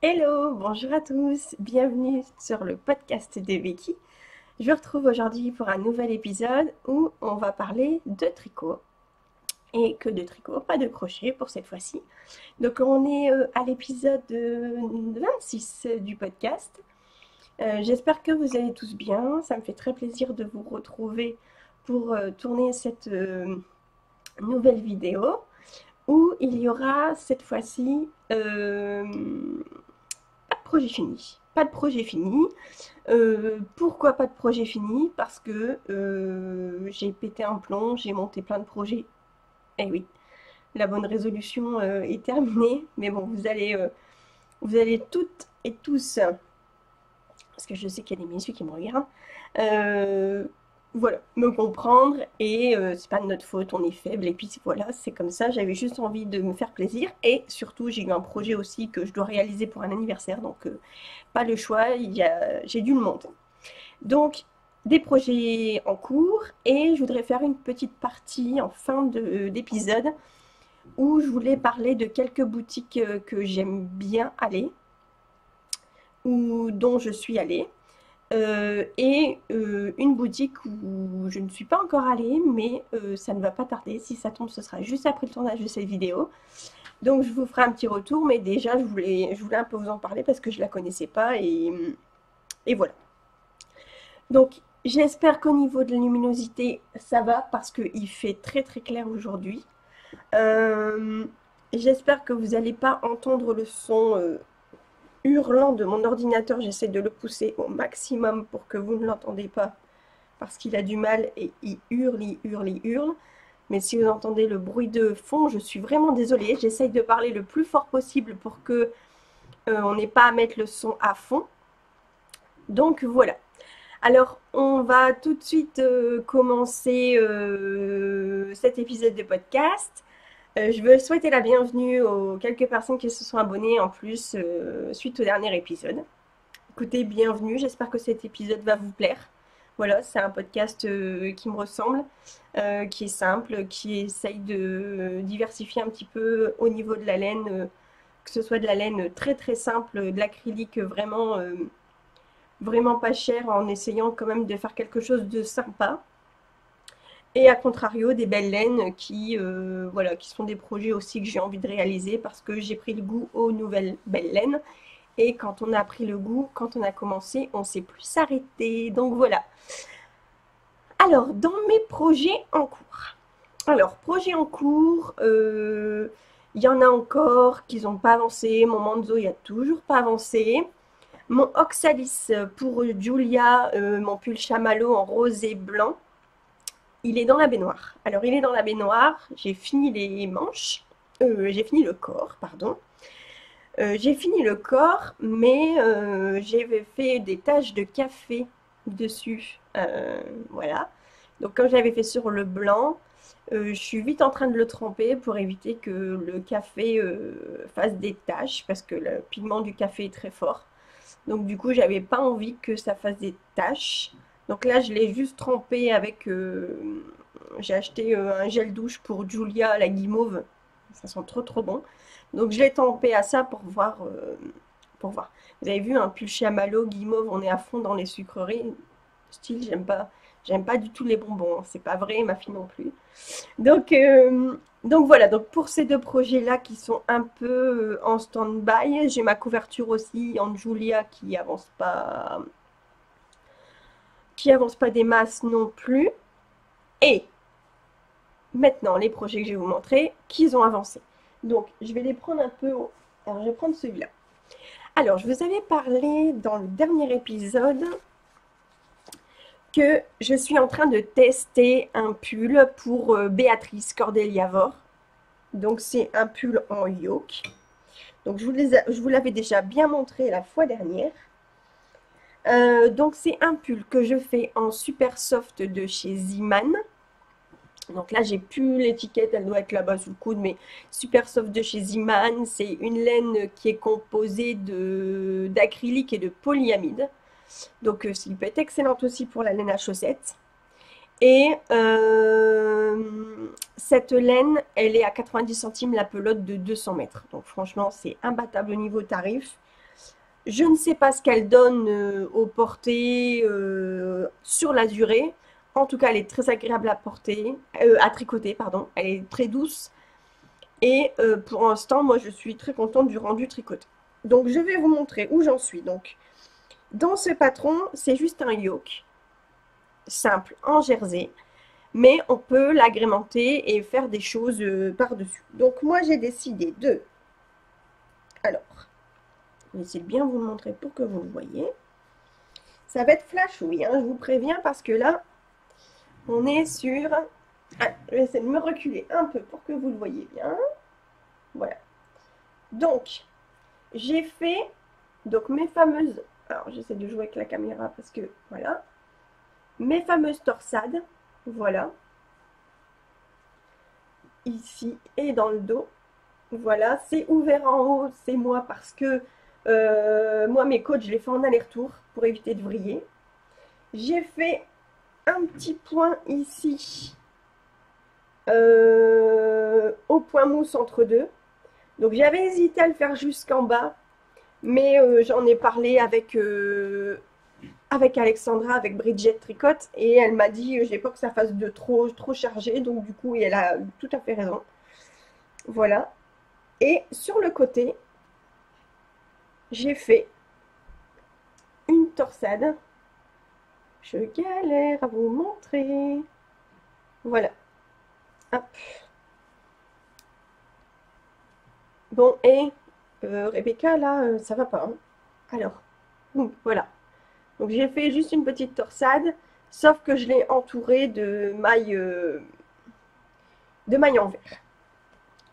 Hello, bonjour à tous, bienvenue sur le podcast de Becky. Je vous retrouve aujourd'hui pour un nouvel épisode où on va parler de tricot. Et que de tricot, pas de crochet pour cette fois-ci. Donc on est à l'épisode 26 du podcast. J'espère que vous allez tous bien, ça me fait très plaisir de vous retrouver pour tourner cette nouvelle vidéo où il y aura cette fois-ci pas de projet fini. Pas de projet fini. Pourquoi pas de projet fini? Parce que j'ai pété un plomb, j'ai monté plein de projets. Eh oui, la bonne résolution est terminée. Mais bon, vous allez toutes et tous, parce que je sais qu'il y a des messieurs qui me regardent, euh, voilà, me comprendre. Et c'est pas de notre faute, on est faible. Et puis voilà, c'est comme ça. J'avais juste envie de me faire plaisir. Et surtout, j'ai eu un projet aussi que je dois réaliser pour un anniversaire. Donc, pas le choix, j'ai dû le monter. Donc, des projets en cours et je voudrais faire une petite partie en fin d'épisode où je voulais parler de quelques boutiques que j'aime bien aller ou dont je suis allée et une boutique où je ne suis pas encore allée mais ça ne va pas tarder. Si ça tombe, ce sera juste après le tournage de cette vidéo. Donc je vous ferai un petit retour, mais déjà je voulais un peu vous en parler parce que je ne la connaissais pas et voilà. Donc, j'espère qu'au niveau de la luminosité, ça va parce qu'il fait très très clair aujourd'hui. Euh, J'espère que vous n'allez pas entendre le son hurlant de mon ordinateur. J'essaie de le pousser au maximum pour que vous ne l'entendez pas parce qu'il a du mal et il hurle, il hurle, il hurle. Mais si vous entendez le bruit de fond, je suis vraiment désolée. J'essaye de parler le plus fort possible pour que on n'ait pas à mettre le son à fond. Donc voilà. Alors, on va tout de suite commencer cet épisode de podcast. Je veux souhaiter la bienvenue aux quelques personnes qui se sont abonnées en plus suite au dernier épisode. Écoutez, bienvenue, j'espère que cet épisode va vous plaire. Voilà, c'est un podcast qui me ressemble, qui est simple, qui essaye de diversifier un petit peu au niveau de la laine, que ce soit de la laine très très simple, de l'acrylique vraiment pas cher en essayant quand même de faire quelque chose de sympa. Et à contrario, des belles laines voilà, qui sont des projets aussi que j'ai envie de réaliser parce que j'ai pris le goût aux nouvelles belles laines. Et quand on a pris le goût, quand on a commencé, on ne s'est plus s'arrêter. Donc voilà. Alors, dans mes projets en cours. Alors, projets en cours, il y en a encore qui n'ont pas avancé. Mon Manzo, il n'a toujours pas avancé. Mon Oxalis pour Julia, mon pull chamallow en rose et blanc, il est dans la baignoire. Alors, il est dans la baignoire, j'ai fini les manches, j'ai fini le corps, pardon. J'ai fini le corps, mais j'avais fait des taches de café dessus. Voilà. Donc, comme j'avais fait sur le blanc, je suis vite en train de le tremper pour éviter que le café fasse des taches, parce que le pigment du café est très fort. Donc du coup, j'avais pas envie que ça fasse des taches. Donc là, je l'ai juste trempé avec... j'ai acheté un gel douche pour Julia, la guimauve. Ça sent trop trop bon. Donc je l'ai trempé à ça pour voir, pour voir. Vous avez vu, un pull chamallow, guimauve, on est à fond dans les sucreries. Style, j'aime pas. J'aime pas du tout les bonbons, hein. C'est pas vrai, ma fille non plus. Donc voilà, donc pour ces deux projets-là qui sont un peu en stand-by, j'ai ma couverture aussi en Julia qui avance pas des masses non plus. Et maintenant, les projets que je vais vous montrer, qu'ils ont avancé. Donc, je vais les prendre un peu. Alors, je vais prendre celui-là. Alors, je vous avais parlé dans le dernier épisode que je suis en train de tester un pull pour Béatrice Cordeliavor. Donc, c'est un pull en yoke. Donc, je vous l'avais déjà bien montré la fois dernière. Donc, c'est un pull que je fais en super soft de chez Ziman. Donc là, j'ai plus l'étiquette, elle doit être là-bas sous le coude, mais super soft de chez Ziman. C'est une laine qui est composée d'acrylique et de polyamide. Donc, il peut être excellente aussi pour la laine à chaussettes. Et cette laine, elle est à 90 centimes la pelote de 200 mètres. Donc franchement, c'est imbattable au niveau tarif. Je ne sais pas ce qu'elle donne au porté sur la durée. En tout cas, elle est très agréable à porter, à tricoter, pardon. Elle est très douce. Et pour l'instant, moi, je suis très contente du rendu tricoté. Donc, je vais vous montrer où j'en suis. Donc, dans ce patron, c'est juste un yoke simple en jersey. Mais on peut l'agrémenter et faire des choses par-dessus. Donc, moi, j'ai décidé de... Alors, je vais essayer de bien vous le montrer pour que vous le voyez. Ça va être flashouille, hein, je vous préviens, parce que là, on est sur... Ah, je vais essayer de me reculer un peu pour que vous le voyez bien. Voilà. Donc, j'ai fait donc mes fameuses... Alors, j'essaie de jouer avec la caméra parce que, voilà. Mes fameuses torsades, voilà. Ici et dans le dos. Voilà, c'est ouvert en haut, c'est moi parce que moi, mes côtes, je les fais en aller-retour pour éviter de vriller. J'ai fait un petit point ici au point mousse entre deux. Donc j'avais hésité à le faire jusqu'en bas, mais j'en ai parlé avec Alexandra, avec Bridget Tricotte, et elle m'a dit j'ai peur que ça fasse de trop chargé, donc du coup, et elle a tout à fait raison. Voilà. Et sur le côté, j'ai fait une torsade. Je galère à vous montrer. Voilà. Hop. Bon, et Rebecca, là, ça va pas, hein. Alors, voilà. Donc j'ai fait juste une petite torsade, sauf que je l'ai entourée de mailles en verre.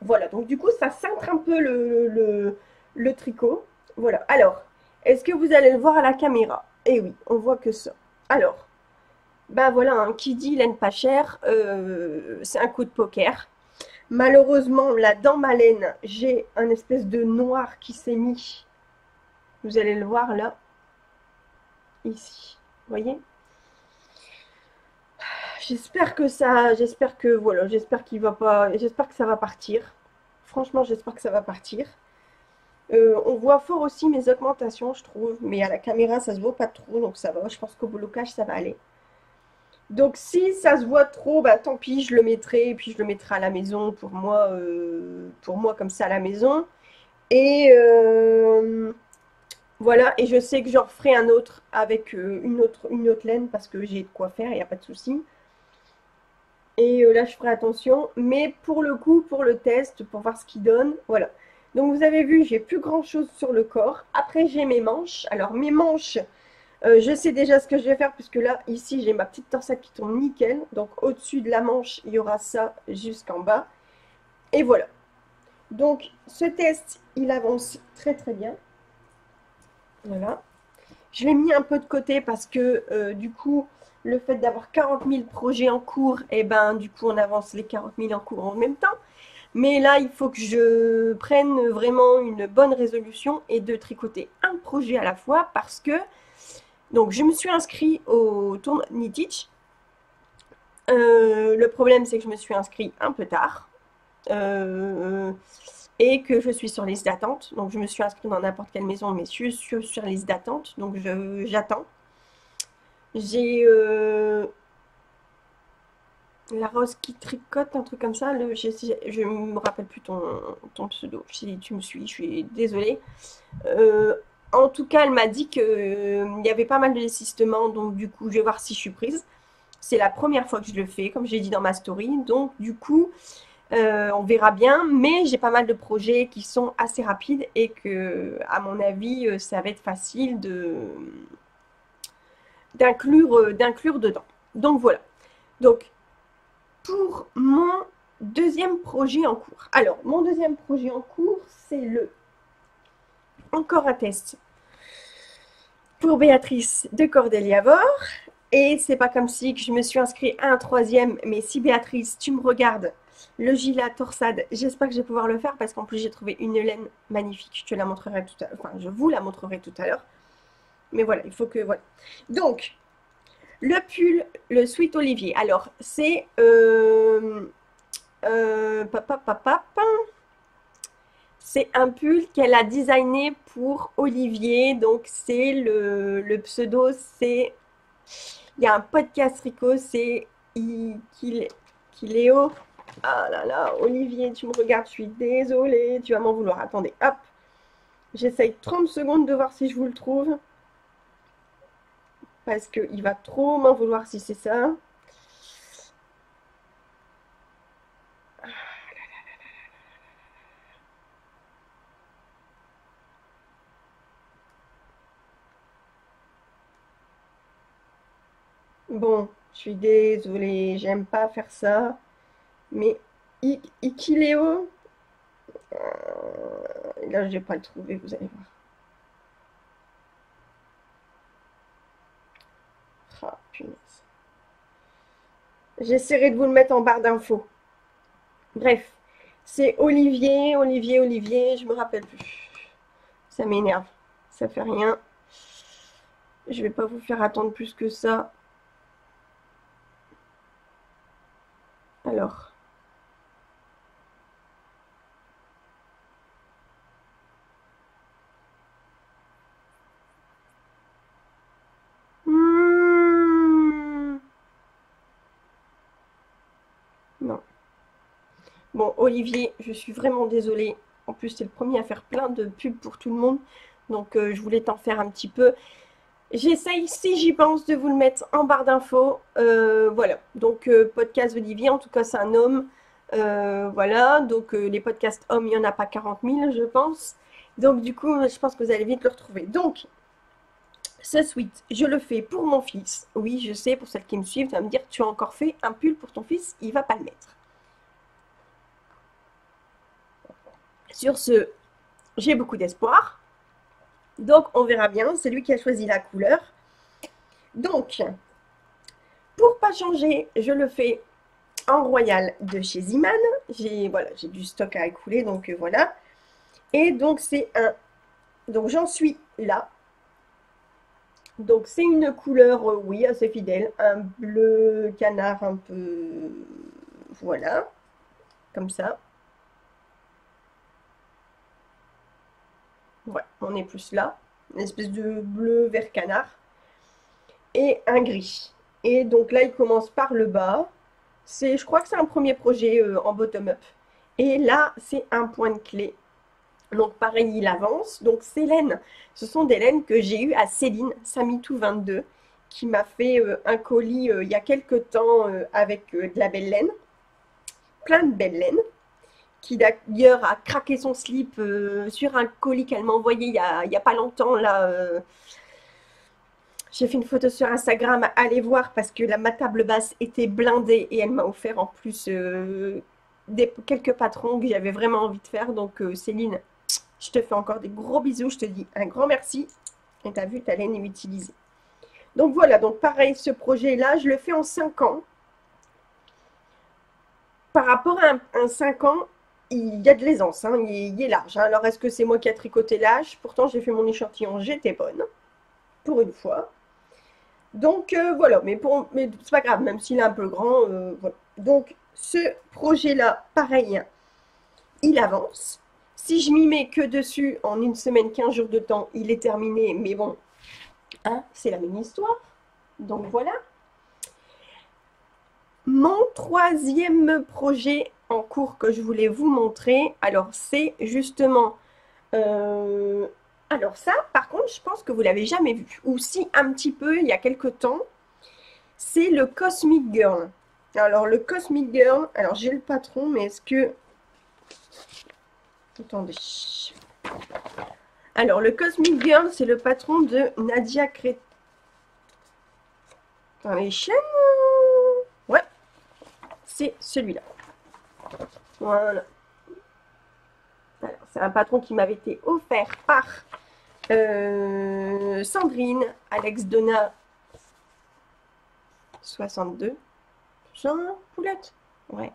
Voilà, donc du coup, ça cintre un peu le tricot. Voilà. Alors, est-ce que vous allez le voir à la caméra? Eh oui, on voit que ça. Alors, ben voilà, hein, qui dit laine pas chère, c'est un coup de poker. Malheureusement, là, dans ma laine, j'ai un espèce de noir qui s'est mis. Vous allez le voir là, ici. Vous voyez? Voilà, j'espère qu'il va pas, j'espère que ça va partir. Franchement, j'espère que ça va partir. On voit fort aussi mes augmentations, je trouve, mais à la caméra, ça se voit pas trop, donc ça va. Je pense qu'au blocage, ça va aller. Donc si ça se voit trop, bah tant pis, je le mettrai, et puis je le mettrai à la maison pour moi comme ça à la maison. Et voilà, et je sais que j'en referai un autre avec une autre laine parce que j'ai de quoi faire, il n'y a pas de souci. Et là, je ferai attention. Mais pour le coup, pour le test, pour voir ce qu'il donne, voilà. Donc vous avez vu, j'ai plus grand chose sur le corps. Après, j'ai mes manches. Alors mes manches, je sais déjà ce que je vais faire puisque là, ici, j'ai ma petite torsade qui tombe nickel. Donc au-dessus de la manche, il y aura ça jusqu'en bas. Et voilà. Donc ce test, il avance très très bien. Voilà. Je l'ai mis un peu de côté parce que du coup, le fait d'avoir 40 000 projets en cours, et ben du coup, on avance les 40 000 en cours en même temps. Mais là, il faut que je prenne vraiment une bonne résolution et de tricoter un projet à la fois parce que donc je me suis inscrite au tournoi Knitich. Le problème, c'est que je me suis inscrite un peu tard. Et que je suis sur liste d'attente. Donc je me suis inscrite dans n'importe quelle maison, mais je suis sur liste d'attente. Donc j'attends. J'ai la Rose qui tricote, un truc comme ça. Je me rappelle plus ton pseudo. Si tu me suis, je suis désolée. En tout cas, elle m'a dit qu'il y avait pas mal de désistements. Donc du coup, je vais voir si je suis prise. C'est la première fois que je le fais, comme j'ai dit dans ma story. Donc du coup, on verra bien, mais j'ai pas mal de projets qui sont assez rapides et que, à mon avis, ça va être facile d'inclure dedans. Donc voilà. Donc pour mon deuxième projet en cours. Alors mon deuxième projet en cours, c'est encore un test pour Béatrice de Cordélia Vore. Et c'est pas comme si que je me suis inscrite à un troisième, mais si Béatrice, tu me regardes, le gilet torsade, j'espère que je vais pouvoir le faire parce qu'en plus j'ai trouvé une laine magnifique. Je te la montrerai tout à l'heure. Enfin, je vous la montrerai tout à l'heure. Mais voilà, il faut que... Voilà. Donc, le pull, le Sweet Olivier. Alors, c'est... C'est un pull qu'elle a designé pour Olivier. Donc, c'est le pseudo, c'est... Il y a un podcast Rico, c'est Kiléo. Ah là là, Olivier, tu me regardes, je suis désolée, tu vas m'en vouloir. Attendez, hop. J'essaye 30 secondes de voir si je vous le trouve. Parce qu'il va trop m'en vouloir si c'est ça. Bon, je suis désolée, j'aime pas faire ça. Mais Ikiléo, là je vais pas le trouver, vous allez voir. Ah, punaise. J'essaierai de vous le mettre en barre d'infos. Bref, c'est Olivier, je me rappelle plus. Ça m'énerve, ça fait rien. Je vais pas vous faire attendre plus que ça. Alors. Non. Bon, Olivier, je suis vraiment désolée. En plus, c'est le premier à faire plein de pubs pour tout le monde. Donc, je voulais t'en faire un petit peu. J'essaye, si j'y pense, de vous le mettre en barre d'infos. Voilà. Donc, podcast Olivier, en tout cas, c'est un homme. Voilà. Donc, les podcasts hommes, il n'y en a pas 40 000, je pense. Donc, du coup, je pense que vous allez vite le retrouver. Donc, ce sweat, je le fais pour mon fils. Oui, je sais, pour celles qui me suivent, tu vas me dire, tu as encore fait un pull pour ton fils, il va pas le mettre. Sur ce, j'ai beaucoup d'espoir. Donc, on verra bien. C'est lui qui a choisi la couleur. Donc, pour pas changer, je le fais en royal de chez Ziman. J'ai du stock à écouler, donc voilà. Et donc, c'est un... Donc, j'en suis là. Donc, c'est une couleur, oui, assez fidèle. Un bleu canard un peu... Voilà. Comme ça. Ouais, on est plus là. Une espèce de bleu vert canard. Et un gris. Et donc là, il commence par le bas. Je crois que c'est un premier projet en bottom-up. Et là, c'est un point de clé. Donc pareil, il avance. Donc ces laines, ce sont des laines que j'ai eues à Céline, Samitou22, qui m'a fait un colis il y a quelques temps avec de la belle laine. Plein de belles laines. Qui d'ailleurs a craqué son slip sur un colis qu'elle m'a envoyé il y a pas longtemps. Là, j'ai fait une photo sur Instagram, allez voir parce que ma table basse était blindée et elle m'a offert en plus quelques patrons que j'avais vraiment envie de faire. Donc Céline, je te fais encore des gros bisous, je te dis un grand merci. Et tu as vu, ta laine est utilisée. Donc voilà, donc pareil, ce projet-là, je le fais en 5 ans. Par rapport à un 5 ans, il y a de l'aisance, hein, il est large. Hein. Alors, est-ce que c'est moi qui a tricoté l'âge? Pourtant, j'ai fait mon échantillon, j'étais bonne, pour une fois. Donc, voilà, mais c'est pas grave, même s'il est un peu grand, voilà. Donc, ce projet-là, pareil, il avance. Si je m'y mets que dessus, en une semaine, 15 jours de temps, il est terminé. Mais bon, hein, c'est la même histoire. Donc, voilà. Mon troisième projet en cours que je voulais vous montrer, alors c'est justement... alors ça, par contre, je pense que vous l'avez jamais vu. Ou si, un petit peu, il y a quelques temps. C'est le Cosmic Girl. Alors, le Cosmic Girl, alors j'ai le patron, mais est-ce que... Attendez. Alors, le Cosmic Girl, c'est le patron de Nadia Cré... Dans les chaînes... Ouais, c'est celui-là. Voilà. C'est un patron qui m'avait été offert par Sandrine, Alex Donna 62. Jean Poulette. Ouais,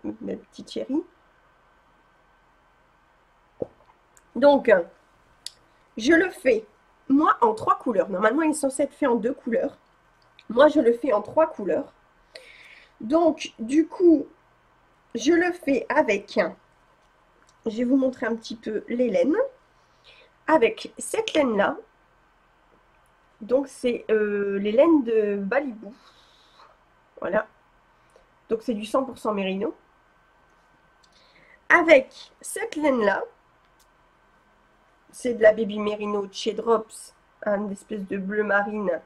ma petite chérie. Donc, je le fais, moi, en 3 couleurs. Normalement, il est censé être fait en 2 couleurs. Moi, je le fais en 3 couleurs. Donc, du coup, je le fais avec je vais vous montrer un petit peu les laines. Avec cette laine-là, donc c'est les laines de Balibou. Voilà. Donc c'est du 100% mérino. Avec cette laine-là, c'est de la Baby Merino Chez Drops, un espèce de bleu marine.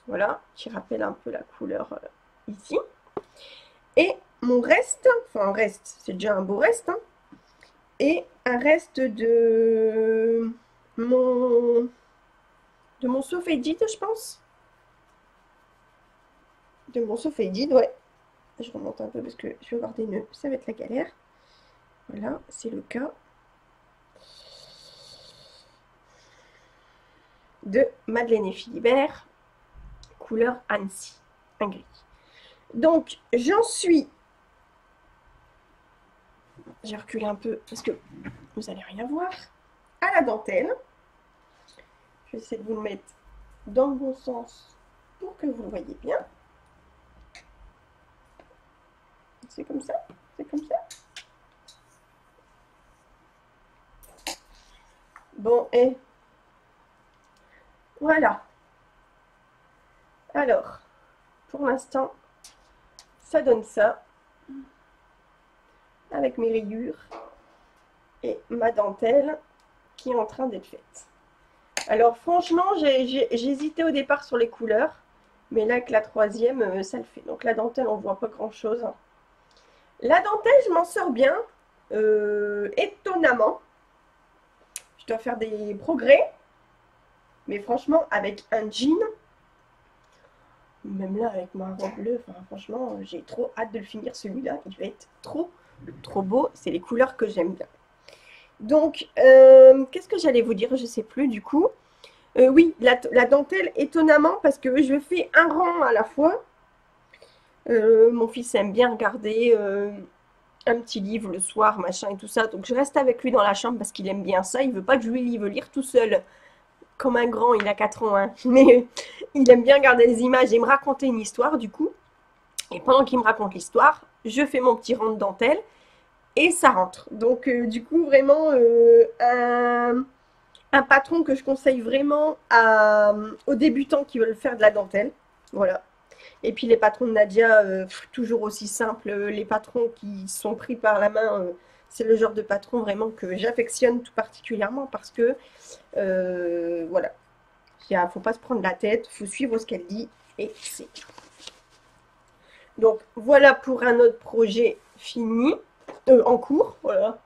Voilà, qui rappelle un peu la couleur ici. Et mon reste, enfin un reste, c'est déjà un beau reste, hein, et un reste mon Sophédide, je pense. De mon Sophédide, ouais. Je remonte un peu parce que je vais avoir des nœuds, ça va être la galère. Voilà, c'est le cas de Madeleine et Philibert, couleur Annecy, un gris. Donc, j'en suis... J'ai reculé un peu parce que vous n'allez rien voir. À la dentelle. Je vais essayer de vous le mettre dans le bon sens pour que vous le voyez bien. C'est comme ça, c'est comme ça. Bon, et voilà. Alors, pour l'instant, ça donne ça. Avec mes rayures et ma dentelle qui est en train d'être faite. Alors franchement, j'hésitais au départ sur les couleurs, mais là avec la troisième, ça le fait. Donc la dentelle, on voit pas grand chose. La dentelle, je m'en sors bien, étonnamment. Je dois faire des progrès, mais franchement, avec un jean, même là avec ma robe bleue, enfin, franchement, j'ai trop hâte de le finir celui-là. Il va être trop beau. C'est les couleurs que j'aime bien. Donc, qu'est-ce que j'allais vous dire? Je sais plus du coup. Oui, la dentelle, étonnamment, parce que je fais un rang à la fois. Mon fils aime bien regarder un petit livre le soir, machin et tout ça. Donc je reste avec lui dans la chambre parce qu'il aime bien ça. Il veut pas que je lui livre lire tout seul, comme un grand, il a 4 ans. Hein. Mais il aime bien regarder les images et me raconter une histoire du coup. Et pendant qu'il me raconte l'histoire, je fais mon petit rang de dentelle et ça rentre. Donc du coup, vraiment un patron que je conseille vraiment aux débutants qui veulent faire de la dentelle. Voilà. Et puis les patrons de Nadia, toujours aussi simples. Les patrons qui sont pris par la main, c'est le genre de patron vraiment que j'affectionne tout particulièrement parce que, voilà, il ne faut pas se prendre la tête, il faut suivre ce qu'elle dit et c'est tout. Donc voilà pour un autre projet fini, en cours, voilà.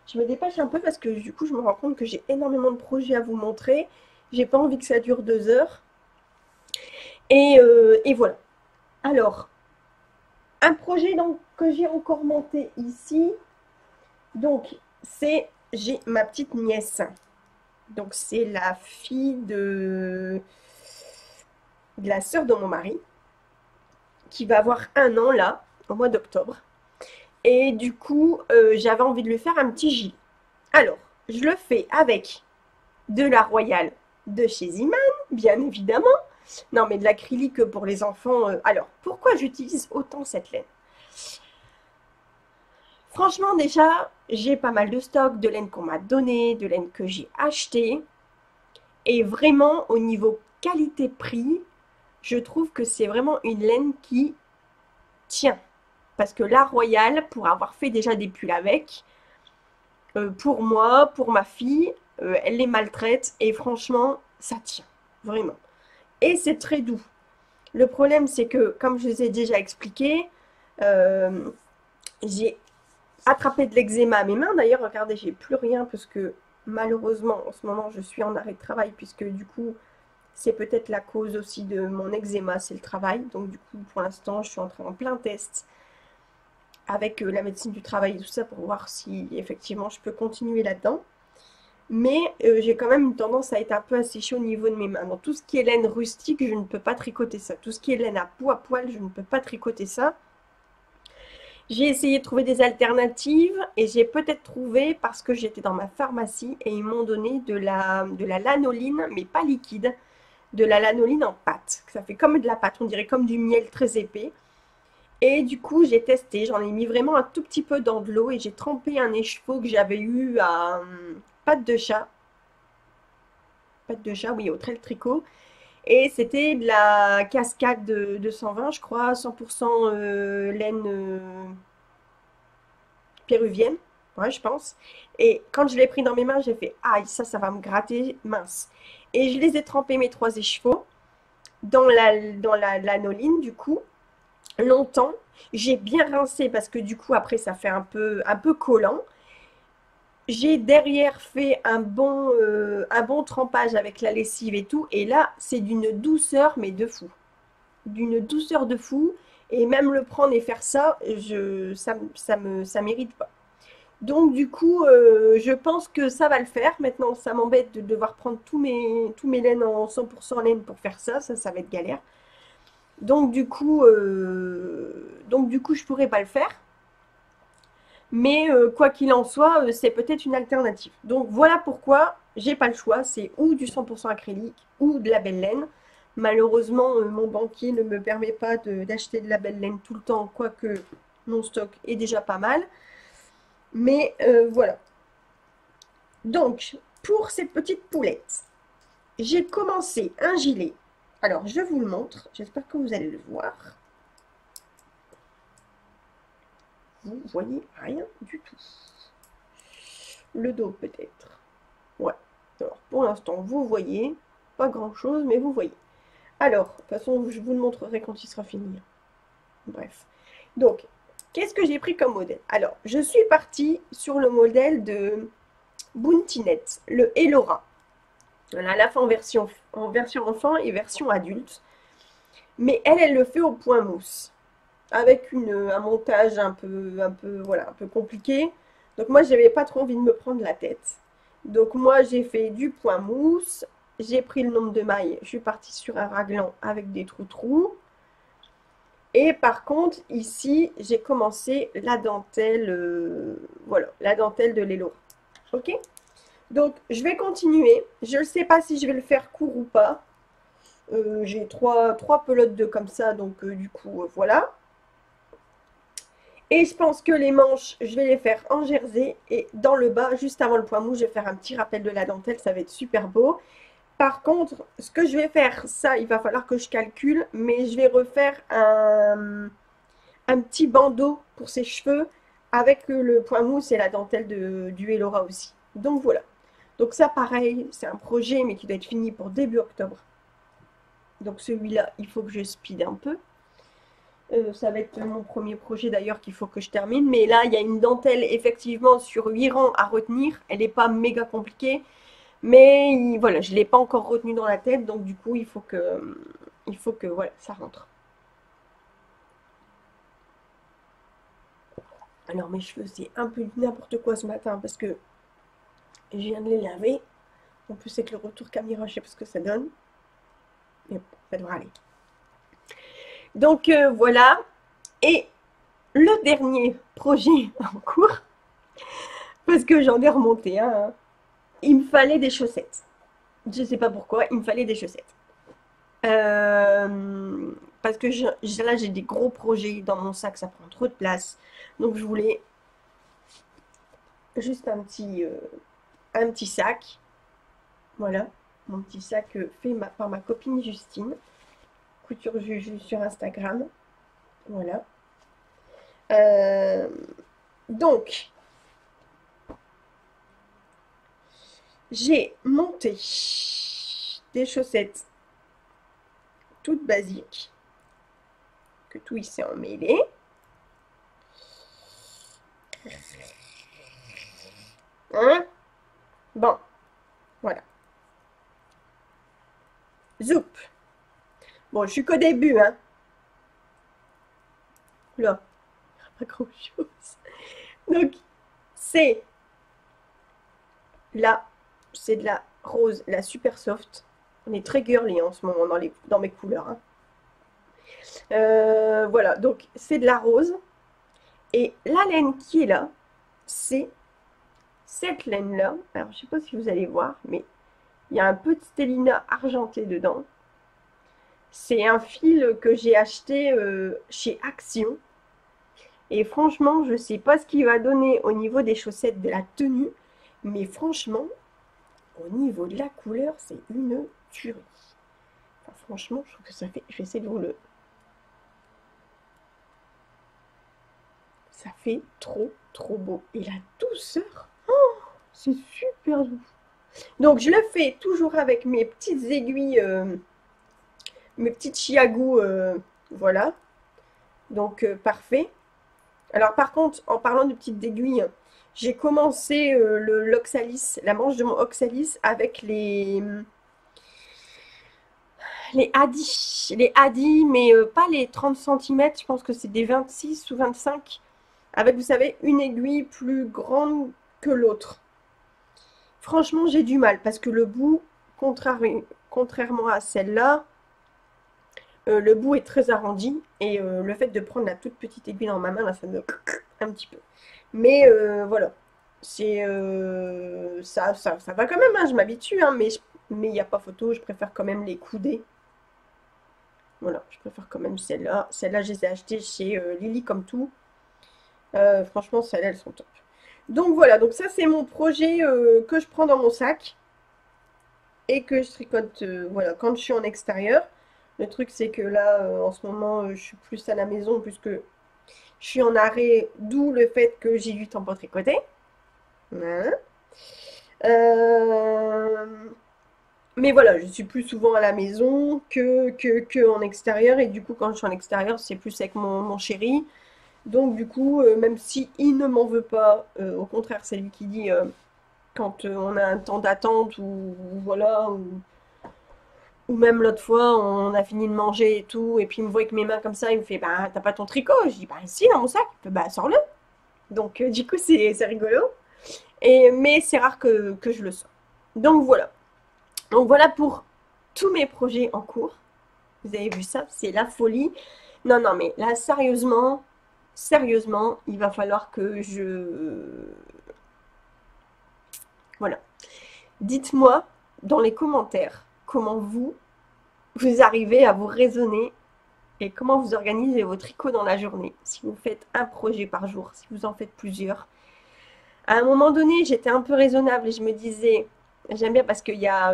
Je me dépêche un peu parce que du coup je me rends compte que j'ai énormément de projets à vous montrer. J'ai pas envie que ça dure 2 heures. Et voilà. Alors, un projet donc, que j'ai encore monté ici, donc j'ai ma petite nièce. Donc c'est la fille de la sœur de mon mari, qui va avoir 1 an là, au mois d'octobre. Et du coup, j'avais envie de lui faire un petit gilet. Alors, je le fais avec de la Royale de chez Iman, bien évidemment. Non, mais de l'acrylique pour les enfants. Alors, pourquoi j'utilise autant cette laine? Franchement, déjà, j'ai pas mal de stock, de laine qu'on m'a donné, de laine que j'ai acheté. Et vraiment, au niveau qualité-prix, je trouve que c'est vraiment une laine qui tient. Parce que la Royale, pour avoir fait déjà des pulls avec, pour moi, pour ma fille, elle les maltraite et franchement, ça tient, vraiment. Et c'est très doux. Le problème, c'est que, comme je vous ai déjà expliqué, j'ai attrapé de l'eczéma à mes mains. D'ailleurs, regardez, j'ai plus rien parce que malheureusement, en ce moment, je suis en arrêt de travail puisque du coup, c'est peut-être la cause aussi de mon eczéma, c'est le travail. Donc du coup, pour l'instant, je suis en plein test avec la médecine du travail et tout ça pour voir si effectivement je peux continuer là-dedans. Mais j'ai quand même une tendance à être un peu asséchée au niveau de mes mains. Donc tout ce qui est laine rustique, je ne peux pas tricoter ça. Tout ce qui est laine à poil, je ne peux pas tricoter ça. J'ai essayé de trouver des alternatives et j'ai peut-être trouvé, parce que j'étais dans ma pharmacie et ils m'ont donné de la lanoline, mais pas liquide, de la lanoline en pâte. Ça fait comme de la pâte, on dirait comme du miel très épais. Et du coup, j'ai testé, j'en ai mis vraiment un tout petit peu dans de l'eau et j'ai trempé un écheveau que j'avais eu à pâte de chat. Pâte de chat, oui, au trait de tricot. Et c'était de la cascade de 120, je crois, 100% laine péruvienne, ouais, je pense. Et quand je l'ai pris dans mes mains, j'ai fait, aïe, ça va me gratter, mince. Et je les ai trempés, mes 3 écheveaux, dans la lanoline, du coup, longtemps. J'ai bien rincé parce que du coup, après, ça fait un peu collant. J'ai derrière fait un bon trempage avec la lessive et tout. Et là, c'est d'une douceur, mais de fou. D'une douceur de fou. Et même le prendre et faire ça, ça m'irrite pas. Donc du coup, je pense que ça va le faire. Maintenant, ça m'embête de devoir prendre tous mes laines en 100% laine pour faire ça. Ça va être galère. Donc du coup, je pourrais pas le faire. Mais quoi qu'il en soit, c'est peut-être une alternative. Donc voilà pourquoi j'ai pas le choix. C'est ou du 100% acrylique ou de la belle laine. Malheureusement, mon banquier ne me permet pas d'acheter de la belle laine tout le temps, quoique mon stock est déjà pas mal. Mais voilà. Donc, pour ces petites poulettes, j'ai commencé un gilet. Alors, je vous le montre. J'espère que vous allez le voir. Vous voyez rien du tout. Le dos, peut-être. Ouais. Alors, pour l'instant, vous voyez. Pas grand-chose, mais vous voyez. Alors, de toute façon, je vous le montrerai quand il sera fini. Bref. Donc, qu'est-ce que j'ai pris comme modèle? Alors, je suis partie sur le modèle de Bountinette, le Elora. Voilà, à la fois en version enfant et version adulte. Mais elle le fait au point mousse. Avec un montage voilà, un peu compliqué. Donc moi, j'avais pas trop envie de me prendre la tête. Donc moi, j'ai fait du point mousse. J'ai pris le nombre de mailles. Je suis partie sur un raglan avec des trous-trous. Et par contre, ici, j'ai commencé la dentelle, voilà, la dentelle de l'Elora. Ok? Donc, je vais continuer. Je ne sais pas si je vais le faire court ou pas. J'ai trois pelotes de comme ça, donc du coup, voilà. Et je pense que les manches, je vais les faire en jersey. Et dans le bas, juste avant le point mou, je vais faire un petit rappel de la dentelle. Ça va être super beau. Par contre, ce que je vais faire, ça, il va falloir que je calcule. Mais je vais refaire un petit bandeau pour ses cheveux avec le point mousse et la dentelle du Elora aussi. Donc voilà. Donc ça, pareil, c'est un projet, mais qui doit être fini pour début octobre. Donc celui-là, il faut que je speed un peu. Ça va être mon premier projet d'ailleurs qu'il faut que je termine. Mais là, il y a une dentelle effectivement sur 8 rangs à retenir. Elle n'est pas méga compliquée. Mais voilà, je ne l'ai pas encore retenue dans la tête. Donc du coup, il faut que voilà, ça rentre. Alors mes cheveux, c'est un peu n'importe quoi ce matin parce que je viens de les laver. En plus, avec le retour caméra, je sais pas ce que ça donne. Mais bon, ça devrait aller. Donc voilà. Et le dernier projet en cours, parce que j'en ai remonté un, hein, il me fallait des chaussettes. Je ne sais pas pourquoi, il me fallait des chaussettes. Parce que là, j'ai des gros projets dans mon sac, ça prend trop de place. Donc je voulais juste un petit sac. Voilà, mon petit sac fait par ma copine Justine. Couture Juju sur Instagram. Voilà. Donc, j'ai monté des chaussettes toutes basiques, que tout il s'est emmêlé. Hein? Bon, voilà. Zoup. Bon, je suis qu'au début, hein. Là, pas grand chose. Donc, c'est là, c'est de la rose, la super soft. On est très girly en ce moment dans mes couleurs, hein. Voilà, donc c'est de la rose. Et la laine qui est là, c'est cette laine-là. Alors, je ne sais pas si vous allez voir, mais il y a un petit stélina argenté dedans. C'est un fil que j'ai acheté chez Action. Et franchement, je sais pas ce qu'il va donner au niveau des chaussettes, de la tenue. Mais franchement, au niveau de la couleur, c'est une tuerie. Enfin, franchement, je trouve que ça fait... Je vais essayer de vous le... Ça fait trop, trop beau. Et la douceur, c'est super doux. Donc, je le fais toujours avec mes petites aiguilles, mes petites chiagous, voilà. Donc, parfait. Alors, par contre, en parlant de petites aiguilles, j'ai commencé l'Oxalis, la manche de mon Oxalis avec les Hadi. Les Hadi, mais pas les 30 centimètres. Je pense que c'est des 26 ou 25. Avec, vous savez, une aiguille plus grande que l'autre. Franchement, j'ai du mal parce que le bout, contrairement à celle-là, le bout est très arrondi et le fait de prendre la toute petite aiguille dans ma main, là, ça me un petit peu. Mais voilà, c'est ça va quand même, hein, je m'habitue, hein, mais il n'y a pas photo, je préfère quand même les coudées. Voilà, je préfère quand même celle-là. Celle-là, je les ai achetées chez Lily comme tout. Franchement, celles-là, elles sont top. Donc voilà, donc ça c'est mon projet que je prends dans mon sac et que je tricote voilà, quand je suis en extérieur. Le truc c'est que là, en ce moment, je suis plus à la maison puisque je suis en arrêt, d'où le fait que j'ai du temps pour tricoter. Voilà. Euh, Mais voilà, je suis plus souvent à la maison que en extérieur. Et du coup, quand je suis en extérieur, c'est plus avec mon chéri. Donc du coup, même si il ne m'en veut pas, au contraire, c'est lui qui dit quand on a un temps d'attente ou voilà, ou même l'autre fois, on a fini de manger et tout, et puis il me voit avec mes mains comme ça, il me fait, bah t'as pas ton tricot? Je dis, bah si, dans mon sac. Il fait, bah sors-le. Donc du coup, c'est rigolo. Mais c'est rare que je le sors. Donc voilà. Donc voilà pour tous mes projets en cours. Vous avez vu ça? C'est la folie. Non, non, mais là, sérieusement, sérieusement, il va falloir que je... Voilà. Dites-moi dans les commentaires comment vous arrivez à vous raisonner et comment vous organisez vos tricots dans la journée. Si vous faites un projet par jour, si vous en faites plusieurs. À un moment donné, j'étais un peu raisonnable et je me disais, j'aime bien parce qu'il y a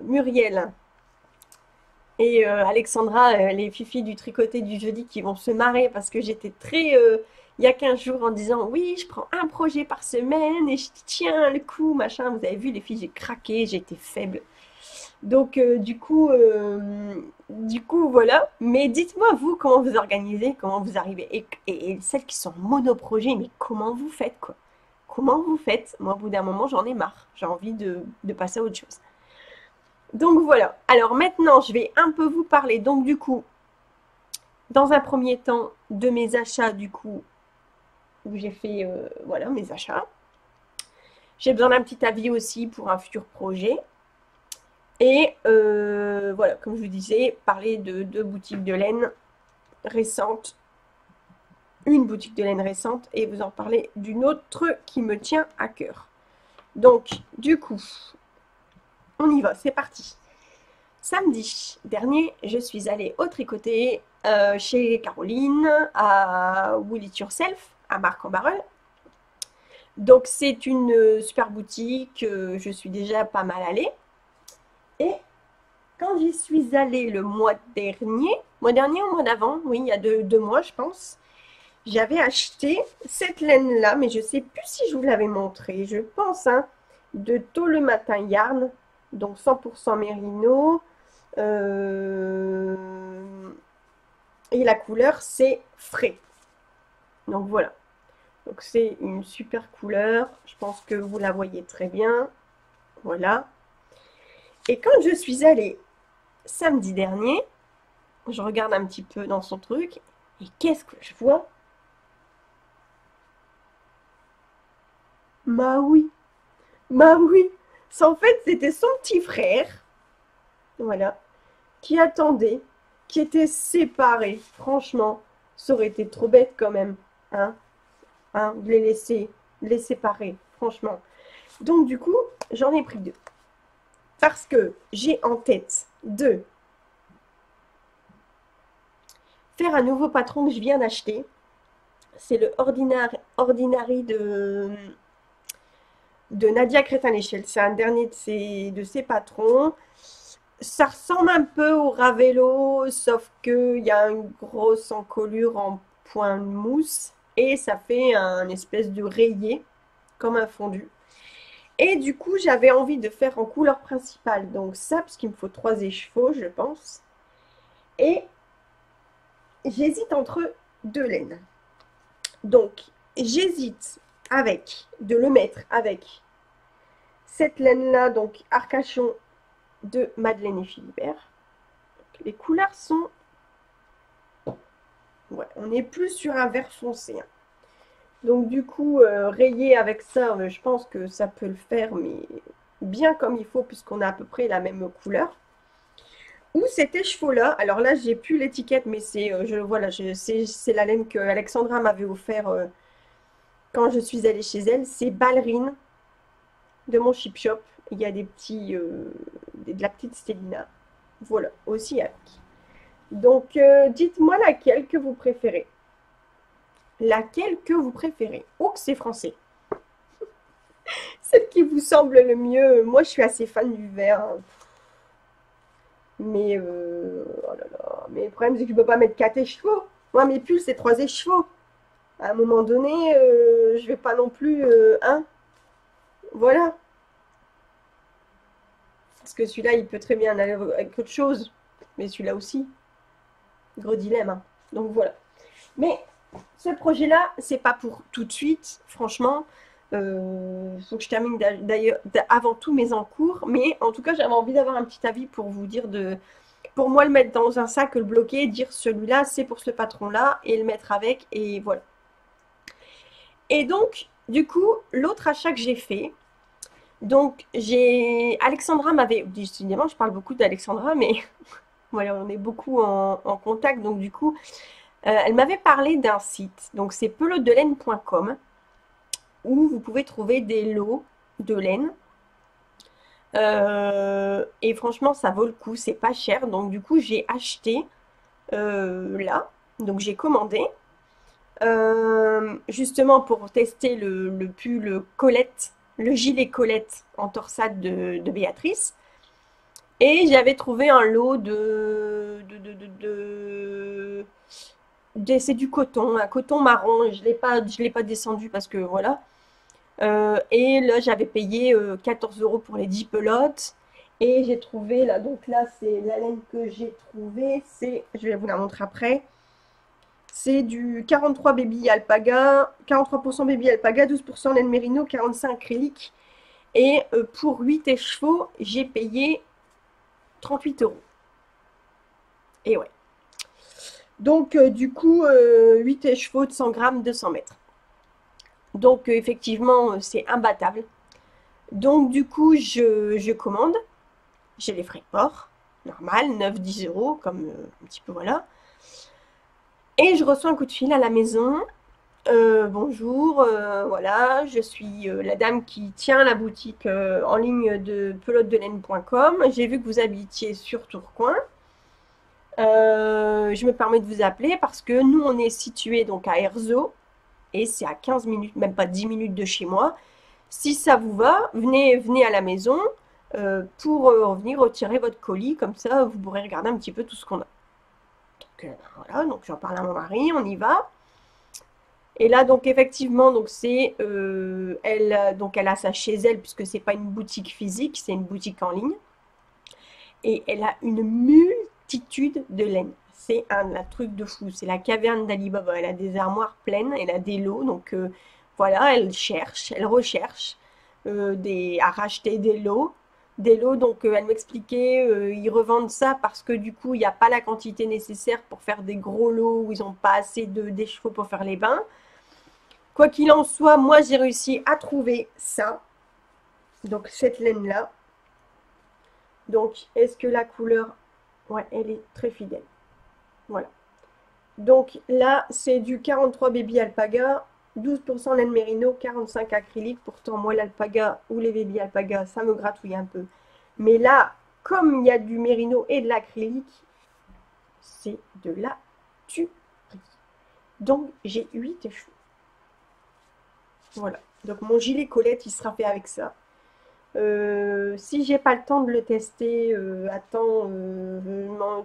Muriel et Alexandra, les filles du tricoté du jeudi, qui vont se marrer parce que j'étais très, il y a 15 jours, en disant oui, je prends un projet par semaine et je tiens le coup, machin. Vous avez vu, les filles, j'ai craqué, j'ai été faible. Donc, du coup, voilà. Mais dites-moi, vous, comment vous organisez, comment vous arrivez. Et celles qui sont monoprojets, mais comment vous faites, quoi? Comment vous faites? Moi, au bout d'un moment, j'en ai marre. J'ai envie de passer à autre chose. Donc voilà. Alors maintenant, je vais un peu vous parler. Donc du coup, dans un premier temps, de mes achats, du coup, où j'ai fait voilà, mes achats. J'ai besoin d'un petit avis aussi pour un futur projet. Et voilà, comme je vous disais, parler de deux boutiques de laine récentes. Une boutique de laine récente et vous en parler d'une autre qui me tient à cœur. Donc, du coup, on y va, c'est parti. Samedi dernier, je suis allée au tricoté chez Caroline à Will It Yourself à Marc-en-Barœul. Donc c'est une super boutique, je suis déjà pas mal allée. Et quand j'y suis allée le mois dernier ou mois d'avant, oui, il y a deux mois je pense, j'avais acheté cette laine-là, mais je sais plus si je vous l'avais montré, je pense, hein, de Tôt le Matin Yarn, donc 100% mérino. Et la couleur, c'est frais. Donc voilà. Donc c'est une super couleur. Je pense que vous la voyez très bien. Voilà. Et quand je suis allée samedi dernier, je regarde un petit peu dans son truc. Et qu'est-ce que je vois? Bah oui. Bah oui. En fait, c'était son petit frère. Voilà. Qui attendait. Qui était séparé. Franchement, ça aurait été trop bête quand même. Hein, de les séparer. Franchement. Donc du coup, j'en ai pris deux. Parce que j'ai en tête de faire un nouveau patron que je viens d'acheter. C'est le Ordinary de Nadia Crétin-Léchelle. C'est un dernier de ses patrons. Ça ressemble un peu au Ravelo, sauf qu'il y a une grosse encolure en point de mousse et ça fait un espèce de rayé, comme un fondu. Et du coup, j'avais envie de faire en couleur principale, donc ça, parce qu'il me faut 3 écheveaux, je pense. Et j'hésite entre deux laines. Donc, j'hésite de le mettre avec cette laine-là, donc Arcachon de Madeleine et Philibert. Donc, les couleurs sont... Ouais, on est plus sur un vert foncé. Hein. Donc du coup, rayer avec ça, je pense que ça peut le faire, mais bien comme il faut, puisqu'on a à peu près la même couleur. Ou cet écheveau-là, alors là, j'ai plus l'étiquette, mais c'est voilà, c'est la laine que Alexandra m'avait offert quand je suis allée chez elle. C'est Ballerine de mon Chip Shop. Il y a des petits, de la petite Stélina. Voilà, aussi avec. Donc, dites-moi laquelle que vous préférez. Laquelle que vous préférez. Oh, que c'est français. Celle qui vous semble le mieux. Moi, je suis assez fan du vert. Hein. Mais, oh là là. Mais le problème, c'est que je ne peux pas mettre 4 écheveaux. Moi, mes pulls, c'est 3 écheveaux. À un moment donné, je vais pas non plus... hein. Voilà. Parce que celui-là, il peut très bien aller avec autre chose. Mais celui-là aussi. Gros dilemme. Hein. Donc, voilà. Mais ce projet-là, c'est pas pour tout de suite, franchement. Faut que je termine d'ailleurs avant tout mes encours. Mais en tout cas, j'avais envie d'avoir un petit avis pour vous dire pour moi, le mettre dans un sac, le bloquer, dire celui-là, c'est pour ce patron-là, et le mettre avec, et voilà. Et donc, du coup, l'autre achat que j'ai fait, donc Alexandra m'avait, décidément, je parle beaucoup d'Alexandra, mais voilà, on est beaucoup en contact, donc du coup, elle m'avait parlé d'un site, donc c'est pelote-de-laine.com, où vous pouvez trouver des lots de laine. Et franchement, ça vaut le coup, c'est pas cher. Donc du coup, j'ai acheté là. Donc j'ai commandé. Justement pour tester le pull Colette, le gilet Colette en torsade de Béatrice. Et j'avais trouvé un lot c'est du coton, un coton marron. Je l'ai pas descendu parce que voilà. Et là, j'avais payé 14 € pour les 10 pelotes. Et j'ai trouvé, là, donc là, c'est la laine que j'ai trouvée. Je vais vous la montrer après. C'est du 43 baby alpaga, 43% baby alpaga, 12% laine mérino, 45 acrylique. Et pour 8 écheveaux, j'ai payé 38 €. Et ouais. Donc, du coup, 8 écheveaux de 100 grammes, 200 mètres. Donc, effectivement, c'est imbattable. Donc, du coup, je commande. J'ai les frais de port, normal, 9-10 €, comme un petit peu, voilà. Et je reçois un coup de fil à la maison. Bonjour, voilà, je suis la dame qui tient la boutique en ligne de pelote-de-laine.com. J'ai vu que vous habitiez sur Tourcoing. Je me permets de vous appeler parce que nous, on est situé donc à Erzo et c'est à 15 minutes, même pas 10 minutes de chez moi. Si ça vous va, venez à la maison pour venir retirer votre colis. Comme ça, vous pourrez regarder un petit peu tout ce qu'on a. Donc, voilà, donc j'en parle à mon mari, on y va. Et là, donc effectivement, donc elle a ça chez elle puisque c'est pas une boutique physique, c'est une boutique en ligne. Et elle a une multitude de laines. C'est un truc de fou. C'est la caverne d'Ali Baba. Elle a des armoires pleines, elle a des lots. Donc voilà, elle cherche, elle recherche à racheter des lots. Des lots, donc elle m'expliquait, ils revendent ça parce que du coup, il n'y a pas la quantité nécessaire pour faire des gros lots où ils n'ont pas assez d'écheveaux pour faire les bains. Quoi qu'il en soit, moi j'ai réussi à trouver ça. Donc cette laine-là. Donc, est-ce que la couleur... Ouais, elle est très fidèle. Voilà. Donc là, c'est du 43 baby alpaga, 12% laine mérino, 45 acrylique. Pourtant, moi, l'alpaga ou les baby alpaga, ça me gratouille un peu. Mais là, comme il y a du mérino et de l'acrylique, c'est de la tuerie. Donc j'ai 8 écheveaux. Voilà. Donc mon gilet Colette, il sera fait avec ça. Si j'ai pas le temps de le tester, attends,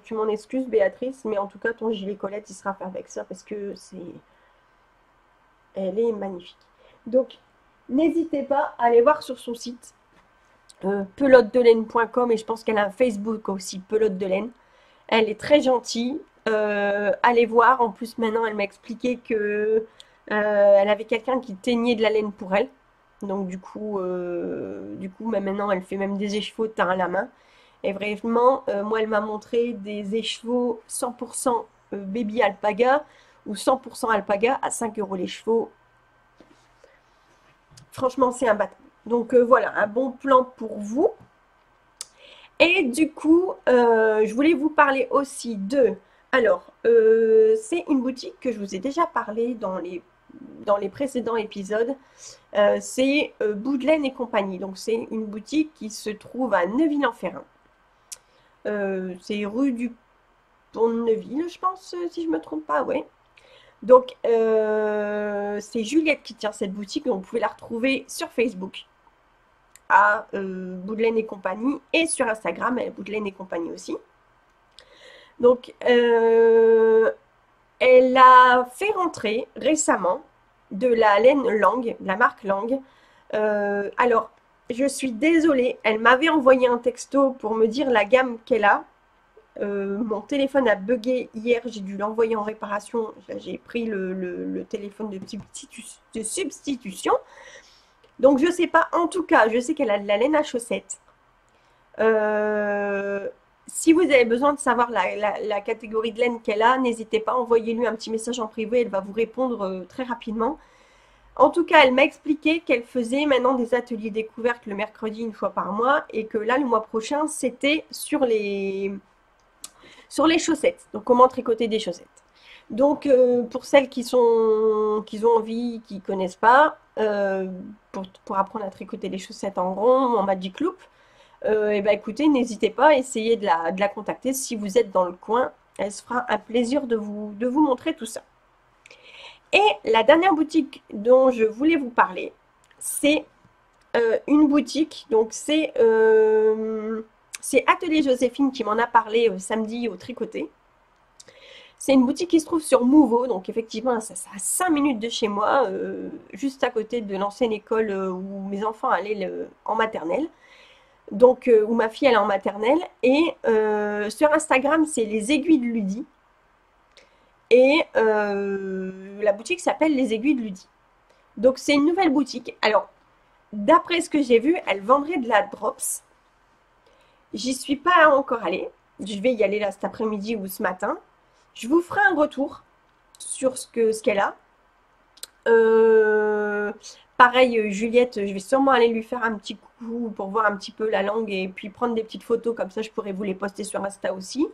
tu m'en excuses Béatrice, mais en tout cas ton gilet Colette, il sera fait avec ça parce que elle est magnifique. Donc n'hésitez pas à aller voir sur son site pelote-de-laine.com et je pense qu'elle a un Facebook aussi, Pelote de laine. Elle est très gentille. Allez voir. En plus, maintenant, elle m'a expliqué que elle avait quelqu'un qui teignait de la laine pour elle. Donc, mais maintenant, elle fait même des écheveaux de teint à la main. Et vraiment, moi, elle m'a montré des écheveaux 100% baby alpaga ou 100% alpaga à 5 euros les chevaux. Franchement, c'est imbattable. Donc, voilà, un bon plan pour vous. Et du coup, je voulais vous parler aussi de... Alors, c'est une boutique que je vous ai déjà parlé dans les précédents épisodes. C'est Boudelaine et compagnie. Donc, c'est une boutique qui se trouve à Neuville-en-Ferrain. C'est rue du Pont-de-Neuville, je pense, si je ne me trompe pas, ouais. Donc, c'est Juliette qui tient cette boutique. Donc, vous pouvez la retrouver sur Facebook à Boudelaine et compagnie et sur Instagram, Boudelaine et compagnie aussi. Donc, elle a fait rentrer récemment de la laine Lang, la marque Lang. Alors, je suis désolée, elle m'avait envoyé un texto pour me dire la gamme qu'elle a. Mon téléphone a bugué hier, j'ai dû l'envoyer en réparation. J'ai pris le téléphone de substitution. Donc, je sais pas. En tout cas, je sais qu'elle a de la laine à chaussettes. Si vous avez besoin de savoir la catégorie de laine qu'elle a, n'hésitez pas, envoyez-lui un petit message en privé, elle va vous répondre très rapidement. En tout cas, elle m'a expliqué qu'elle faisait maintenant des ateliers découvertes le mercredi une fois par mois et que là, le mois prochain, c'était sur les chaussettes. Donc, comment tricoter des chaussettes. Donc, pour celles qui ont envie, qui ne connaissent pas, pour apprendre à tricoter les chaussettes en rond, en magic loop, et ben écoutez, n'hésitez pas à essayer de la contacter si vous êtes dans le coin. Elle se fera un plaisir de vous montrer tout ça. Et la dernière boutique dont je voulais vous parler, c'est une boutique, donc c'est Atelier Joséphine qui m'en a parlé samedi au tricoté. C'est une boutique qui se trouve sur Mouveau, donc effectivement, ça à 5 minutes de chez moi, juste à côté de l'ancienne école où mes enfants allaient en maternelle. Donc, où ma fille elle est en maternelle. Et sur Instagram, c'est les aiguilles de Ludie. Et la boutique s'appelle les aiguilles de Ludie. Donc, c'est une nouvelle boutique. Alors, d'après ce que j'ai vu, elle vendrait de la drops. J'y suis pas encore allée. Je vais y aller là cet après-midi ou ce matin. Je vous ferai un retour sur ce qu'elle a. Pareil, Juliette, je vais sûrement aller lui faire un petit coucou pour voir un petit peu la langue et puis prendre des petites photos, comme ça je pourrais vous les poster sur Insta aussi.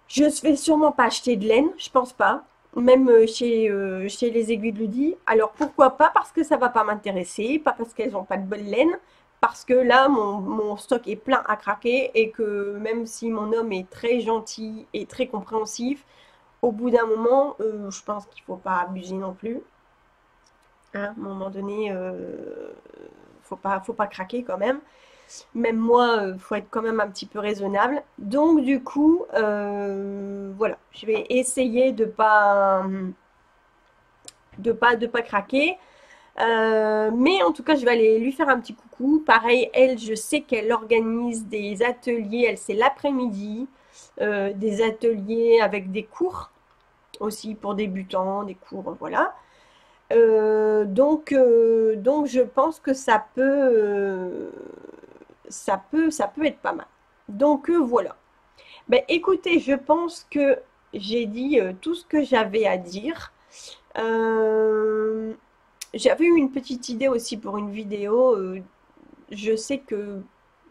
Je ne vais sûrement pas acheter de laine, je pense pas, même chez les aiguilles de Ludie. Alors pourquoi pas? Parce que ça va pas m'intéresser, pas parce qu'elles n'ont pas de bonne laine, parce que là mon stock est plein à craquer et que même si mon homme est très gentil et très compréhensif, au bout d'un moment, je pense qu'il ne faut pas abuser non plus. Hein, à un moment donné, faut pas craquer quand même. Même moi, faut être quand même un petit peu raisonnable. Donc du coup, voilà, je vais essayer de pas craquer. Mais en tout cas, je vais aller lui faire un petit coucou. Pareil, elle, je sais qu'elle organise des ateliers. Elle, c'est l'après-midi, des ateliers avec des cours aussi pour débutants, des cours, voilà. Donc je pense que ça peut être pas mal. Donc voilà. Ben, écoutez, je pense que j'ai dit tout ce que j'avais à dire. J'avais eu une petite idée aussi pour une vidéo. Je sais que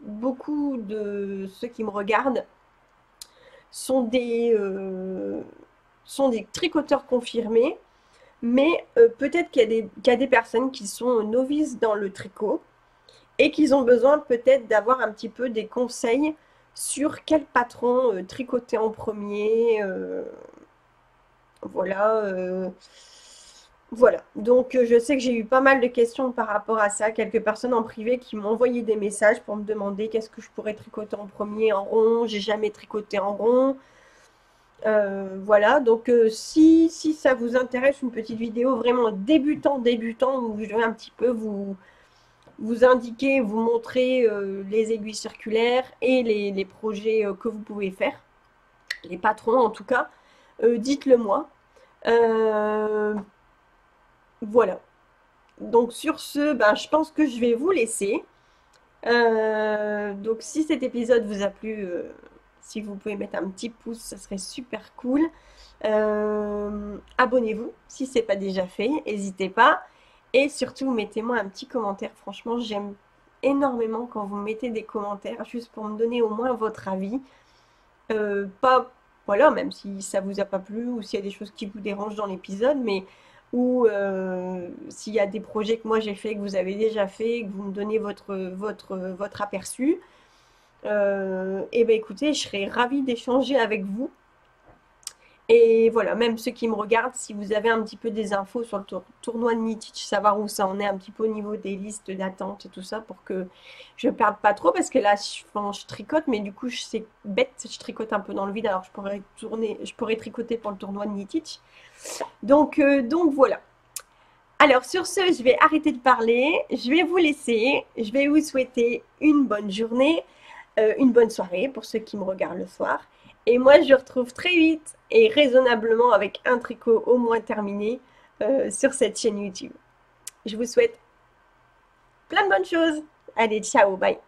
beaucoup de ceux qui me regardent sont des tricoteurs confirmés. Mais peut-être qu'il y a des personnes qui sont novices dans le tricot et qu'ils ont besoin peut-être d'avoir un petit peu des conseils sur quel patron tricoter en premier. Voilà, voilà. Donc je sais que j'ai eu pas mal de questions par rapport à ça. Quelques personnes en privé qui m'ont envoyé des messages pour me demander qu'est-ce que je pourrais tricoter en premier en rond. J'ai jamais tricoté en rond. Voilà, donc si ça vous intéresse, une petite vidéo vraiment débutant, où je vais un petit peu vous indiquer, vous montrer les aiguilles circulaires et les projets que vous pouvez faire, les patrons en tout cas, dites-le moi. Euh, voilà. Donc sur ce, ben, je pense que je vais vous laisser. Donc si cet épisode vous a plu, si vous pouvez mettre un petit pouce, ça serait super cool. Abonnez-vous si ce n'est pas déjà fait, n'hésitez pas. Et surtout, mettez-moi un petit commentaire. Franchement, j'aime énormément quand vous mettez des commentaires, juste pour me donner au moins votre avis. Pas, voilà, même si ça vous a pas plu ou s'il y a des choses qui vous dérangent dans l'épisode, mais ou s'il y a des projets que moi j'ai fait, que vous avez déjà fait, que vous me donnez votre aperçu, et ben écoutez, je serais ravie d'échanger avec vous. Et voilà, même ceux qui me regardent, si vous avez un petit peu des infos sur le tournoi de Nitich, savoir où ça en est un petit peu au niveau des listes d'attente et tout ça, pour que je ne perde pas trop, parce que là, enfin, je tricote, mais du coup, c'est bête, je tricote un peu dans le vide, alors je pourrais tricoter pour le tournoi de Nitich. Donc voilà. Alors sur ce, je vais arrêter de parler, je vais vous laisser, je vais vous souhaiter une bonne journée, une bonne soirée pour ceux qui me regardent le soir. Et moi, je retrouve très vite et raisonnablement avec un tricot au moins terminé sur cette chaîne YouTube. Je vous souhaite plein de bonnes choses. Allez, ciao, bye.